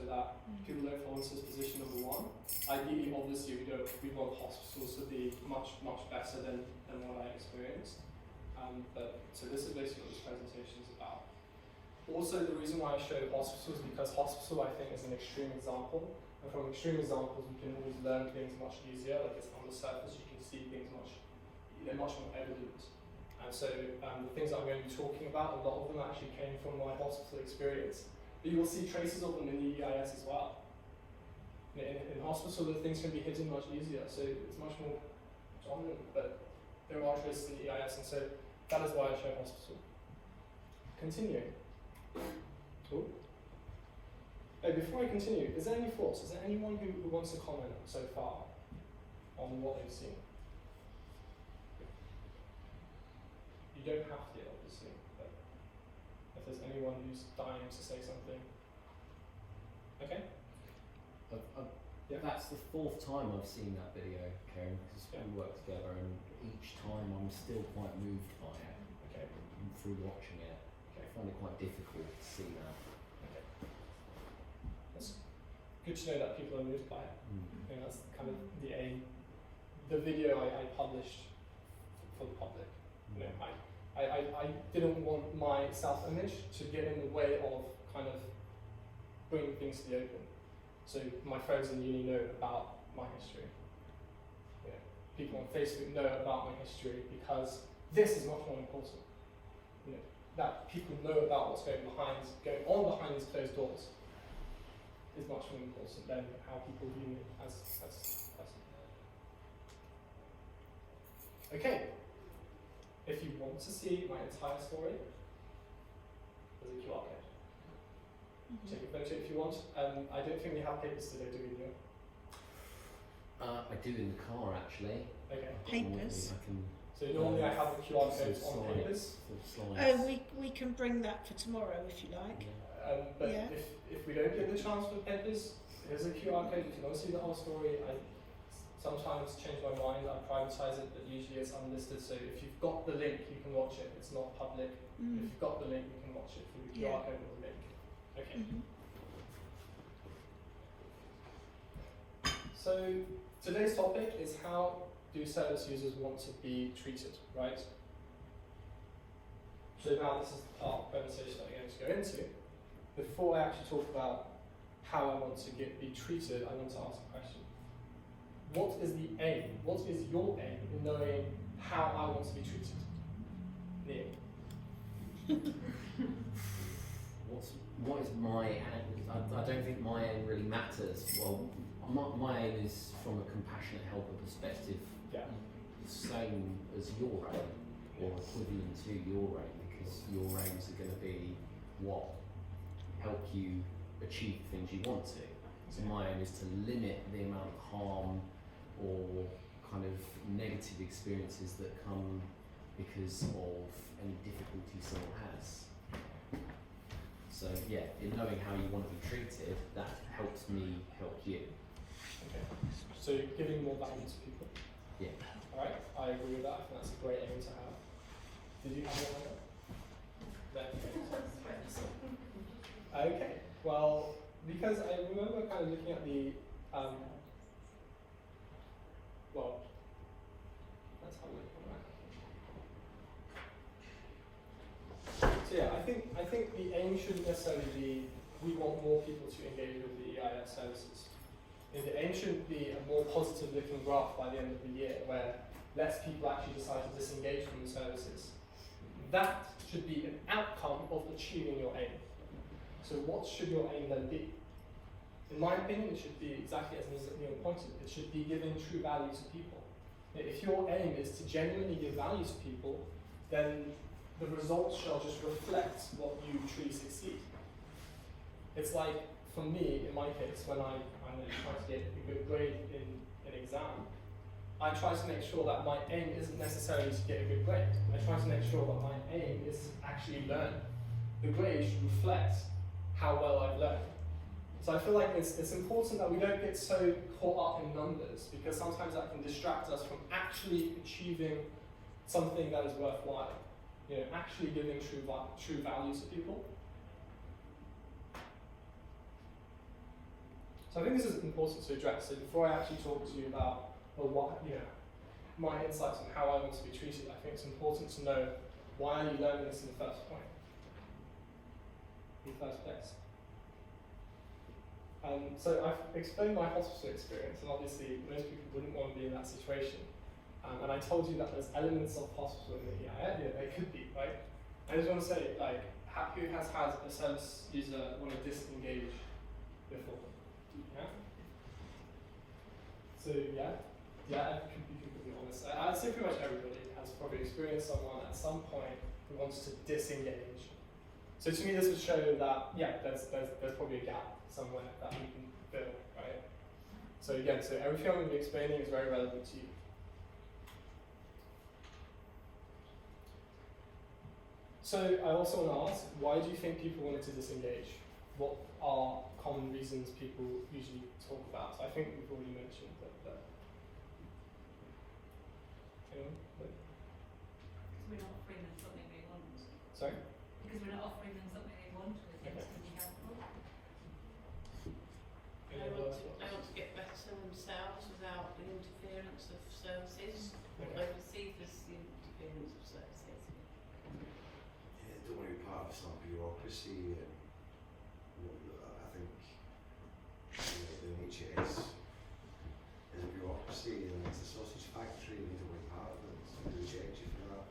that people don't fall into this position, number one. Ideally, obviously, we want hospitals to be much better than what I experienced. So this is basically what this presentation is about. Also, the reason why I showed hospitals is because hospital, I think, is an extreme example. And from extreme examples, we can always learn things much easier. Like it's on the surface, you can see things much more evident. And so the things that I'm going to be talking about, a lot of them actually came from my hospital experience. But you will see traces of them in the EIS as well. In hospital, the things can be hidden much easier, so it's much more dominant, but there are traces in the EIS, and so that is why I show hospital. Continuing. Cool. Oh, before I continue, is there any thoughts? Is there anyone who wants to comment so far on what they've seen? You don't have to, obviously, but if there's anyone who's dying to say something. Okay? Yeah. That's the 4th time I've seen that video, Karen, because we work together, and each time I'm still quite moved by it. Okay. Through watching it. Okay. I find it quite difficult to see that. Okay. That's good to know that people are moved by it. Mm-hmm. I think that's kind of the aim. The video I published for the public. You know, I didn't want my self-image to get in the way of kind of bringing things to the open. So my friends in uni know about my history. You know, people on Facebook know about my history because this is much more important. You know, that people know about what's going on behind these closed doors is much more important than how people view me as a person. Okay. If you want to see my entire story, there's a QR code. Take a photo if you want. I don't think we have papers today, do we, Neil? I do in the car, actually. Okay. Papers? So normally I have the QR codes on papers. We can bring that for tomorrow if you like. But if we don't get the chance for papers, here's a QR code. If you want to see the whole story, I sometimes change my mind. I privatize it, but usually it's unlisted. So if you've got the link, you can watch it. It's not public. If you've got the link, you can watch it through the QR code or the link. Okay. So today's topic is how do service users want to be treated, right? So now this is the part of the presentation that I'm going to go into. Before I actually talk about how I want to be treated, I want to ask a question. What is the aim? What is your aim in knowing how I want to be treated? Neil? What is my aim? I don't think my aim really matters. Well, my aim is from a compassionate helper perspective, same as your aim, or equivalent to your aim, because your aims are going to be what help you achieve the things you want to. So my aim is to limit the amount of harm or kind of negative experiences that come because of any difficulty someone has. So yeah, in knowing how you want to be treated, that helps me help you. Okay. So giving more value to people. Yeah. Alright, I agree with that. I think that's a great aim to have. Did you have one like that? Okay. Well, because I remember kind of looking at the well, let's have a look at that. So yeah, I think the aim shouldn't necessarily be we want more people to engage with the EIS services. The aim shouldn't be a more positive looking graph by the end of the year where less people actually decide to disengage from the services. That should be an outcome of achieving your aim. So what should your aim then be? In my opinion, it should be exactly as Neil pointed. It should be giving true value to people. If your aim is to genuinely give value to people, then the results shall just reflect what you truly succeed. It's like, for me, in my case, when I'm trying to get a good grade in an exam, I try to make sure that my aim isn't necessarily to get a good grade. I try to make sure that my aim is to actually learn. The grade should reflect how well I've learned. So I feel like it's important that we don't get so caught up in numbers, because sometimes that can distract us from actually achieving something that is worthwhile. You know, actually giving true value to people. So I think this is important to address. So before I actually talk to you about, well, what, my insights on how I want to be treated, I think it's important to know why are you learning this in the first place. So I've explained my hospital experience, and obviously most people wouldn't want to be in that situation. And I told you that there's elements of hospital in the EIA, there could be, right? I just want to say, like, who has had a service user want to disengage before? Yeah? So I could be completely honest. I'd say pretty much everybody has probably experienced someone at some point who wants to disengage. So to me this would show that, there's probably a gap somewhere that we can fill, right? So again, everything I'm going to be explaining is very relevant to you. So I also want to ask, why do you think people wanted to disengage? What are common reasons people usually talk about? So I think we've already mentioned that. Anyone? Because we're not offering them something they want. Sorry? Because we're not offering them something they want, we think it's going to be helpful. They want to get better themselves without the interference of services, what they perceive as the interference of services. Yeah, don't want to be part of some bureaucracy, and I think the NHS is a bureaucracy and it's a sausage factory, and you don't want to be part of it, so they reject you for that.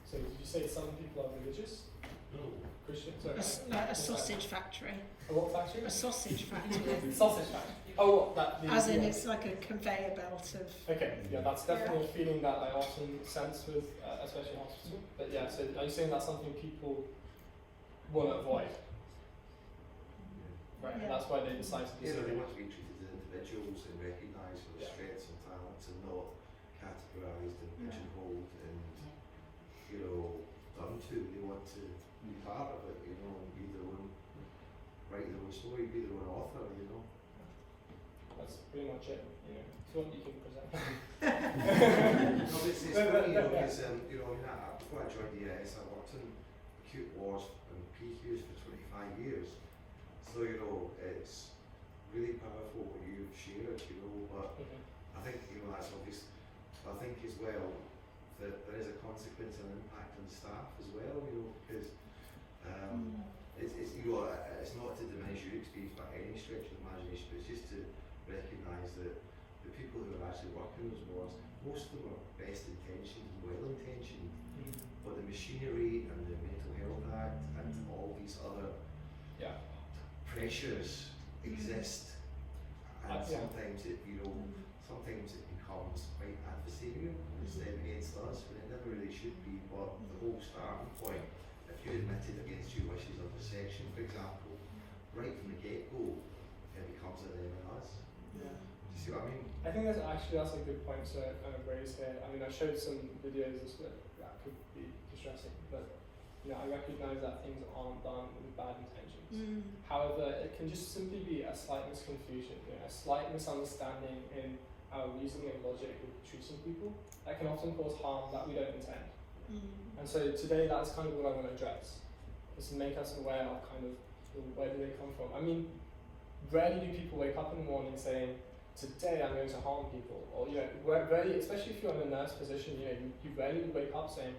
So did you say some people are religious? No. Christian? Sorry. A sausage factory. A what factory? A sausage factory. Sausage factory. Oh, what, that? As in, it's like a conveyor belt of. Okay, that's definitely a feeling that I often sense with, especially hospital. But so are you saying that's something people want to avoid? Right, and that's why they decide to They disengage. want to be treated as individuals and recognised for their strengths and talents, and not categorised and pigeonholed and done to. They want to be part of it, and be their own, write their own story, be their own author. That's pretty much it. If you want, you can present. No, it's funny, because before I joined the EIS, I worked in acute wards and PQs for 25 years. So it's really powerful what you've shared, but I think that's obvious. I think as well that there is a consequence and impact on staff as well, because it's not to diminish your experience by any stretch of the imagination, but it's just to recognise that the people who are actually working those wards, most of them are best intentioned and well intentioned, but the machinery and the Mental Health Act and all these other pressures exist, and sometimes it becomes quite adversarial and it's against us when it never really should be. But the whole starting point, if you admitted against your wishes of resection, for example, right from the get-go, it becomes a them and us. Do you see what I mean? I think that's a good point to kind of raise here. I mean, I showed some videos that could be distressing, but I recognise that things aren't done with bad intentions. However, it can just simply be a slight misconfusion, a slight misunderstanding in our reasoning and logic of treating people that can often cause harm that we don't intend. And so today, that's kind of what I want to address, is to make us aware of kind of where do they come from. I mean, rarely do people wake up in the morning saying, today I'm going to harm people, or rarely, especially if you're in a nurse position, you rarely wake up saying,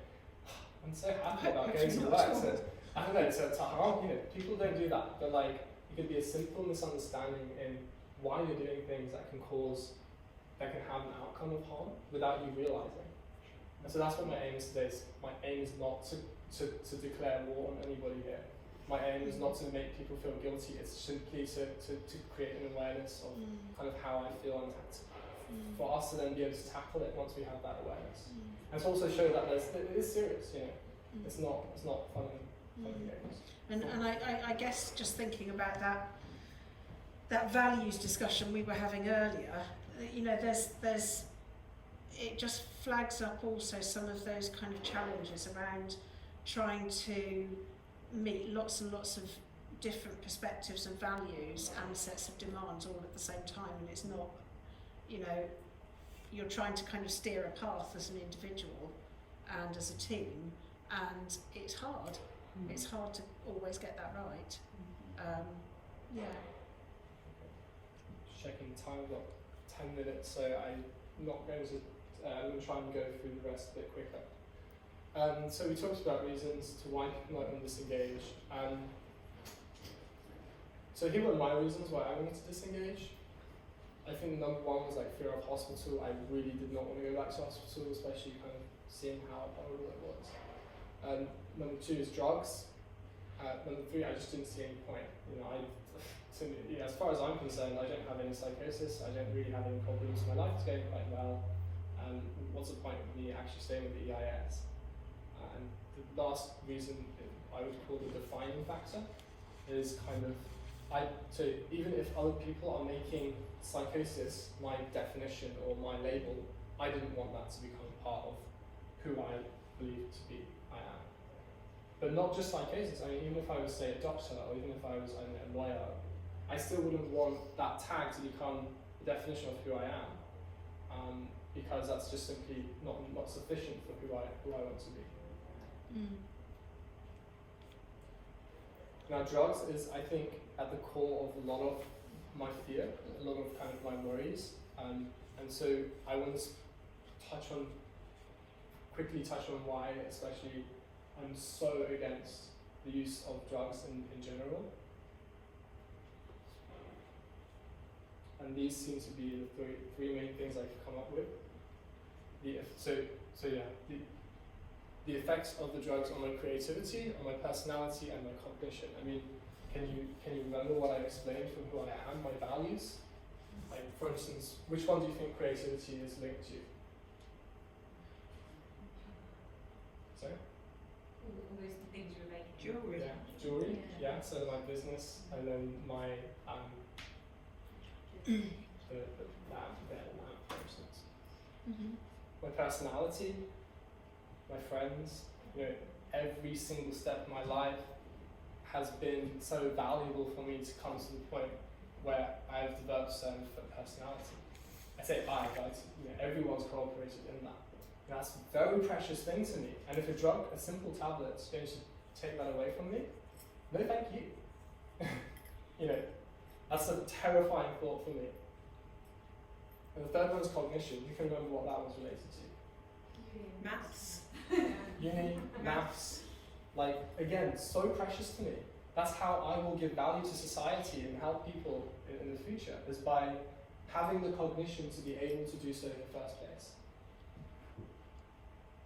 I'm so happy about going to work. So, I don't know, to harm, people don't do that, but it could be a simple misunderstanding in why you're doing things that can have an outcome of harm without you realising. And so that's what my aim is today. My aim is not to declare war on anybody here. My aim is not to make people feel guilty, it's simply to create an awareness of kind of how I feel, and for us to then be able to tackle it once we have that awareness. And to also show that it is serious, it's not fun and games. And I guess just thinking about that values discussion we were having earlier, there's it just flags up also some of those kind of challenges around trying to meet lots and lots of different perspectives and values and sets of demands all at the same time, and it's not, you're trying to kind of steer a path as an individual and as a team, and it's hard. It's hard to always get that right. checking the time, we've got 10 minutes, so I'm not going to, I'm going to try and go through the rest a bit quicker. So we talked about reasons to why people might want to disengage. So here were my reasons why I wanted to disengage. I think number one was like fear of hospital. I really did not want to go back to hospital, especially kind of seeing how horrible it was. Number two is drugs. Number three, I just didn't see any point. You know, as far as I'm concerned, I don't have any psychosis. I don't really have any problems. My life is going quite well. What's the point of me actually staying with the EIS? And the last reason I would call the defining factor is kind of, so even if other people are making psychosis my definition or my label, I didn't want that to become part of who I believe to be I am. But not just psychosis. I mean, even if I was, say, a doctor, or even if I was a lawyer, I still wouldn't want that tag to become the definition of who I am, because that's just simply not sufficient for who I want to be. Now, drugs is, I think, at the core of a lot of my fear, a lot of kind of my worries, and so I want to quickly touch on why, especially, I'm so against the use of drugs in general. And these seem to be the three main things I could come up with. The effects of the drugs on my creativity, on my personality, and my cognition. I mean, can you remember what I explained from who I am, my values? Like, for instance, which one do you think creativity is linked to? Sorry? All those things you're making. Jewelry. Yeah, jewelry. Yeah. So my business, and then my the lamp, for instance. My personality, my friends. You know, every single step of my life has been so valuable for me to come to the point where I have developed a certain personality. I say I, but you know, everyone's cooperated in that. And that's a very precious thing to me. And if a drug, a simple tablet, is going to take that away from me, no thank you. You know, that's a terrifying thought for me. And the third one is cognition. You can remember what that was related to. Maths. Uni, maths, like, again, so precious to me. That's how I will give value to society and help people in the future, is by having the cognition to be able to do so in the first place.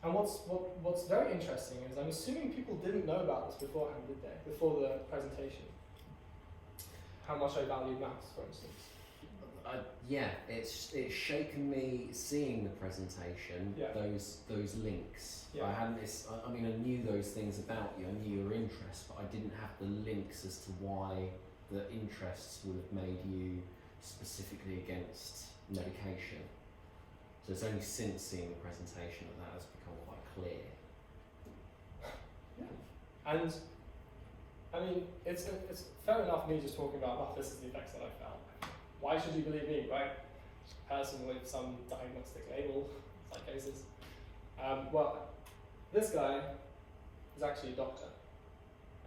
And what's very interesting is I'm assuming people didn't know about this beforehand, did they? Before the presentation. How much I valued maths, for instance. Yeah, it's shaken me seeing the presentation. Yeah. Those links. Yeah. I mean, I knew those things about you. I knew your interests, but I didn't have the links as to why the interests would have made you specifically against medication. So it's only since seeing the presentation that has become quite clear. Yeah. And I mean, it's fair enough me just talking about, well, this is the effects that I found. Why should you believe me, right? Person with some diagnostic label, psychosis. Well, this guy is actually a doctor,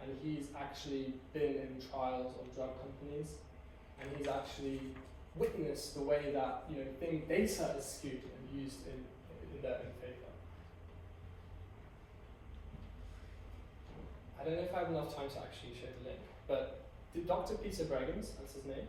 and he's actually been in trials of drug companies, and he's actually witnessed the way that, you know, data is skewed and used in their favour. I don't know if I have enough time to actually show the link, but Dr. Peter Breggins, that's his name,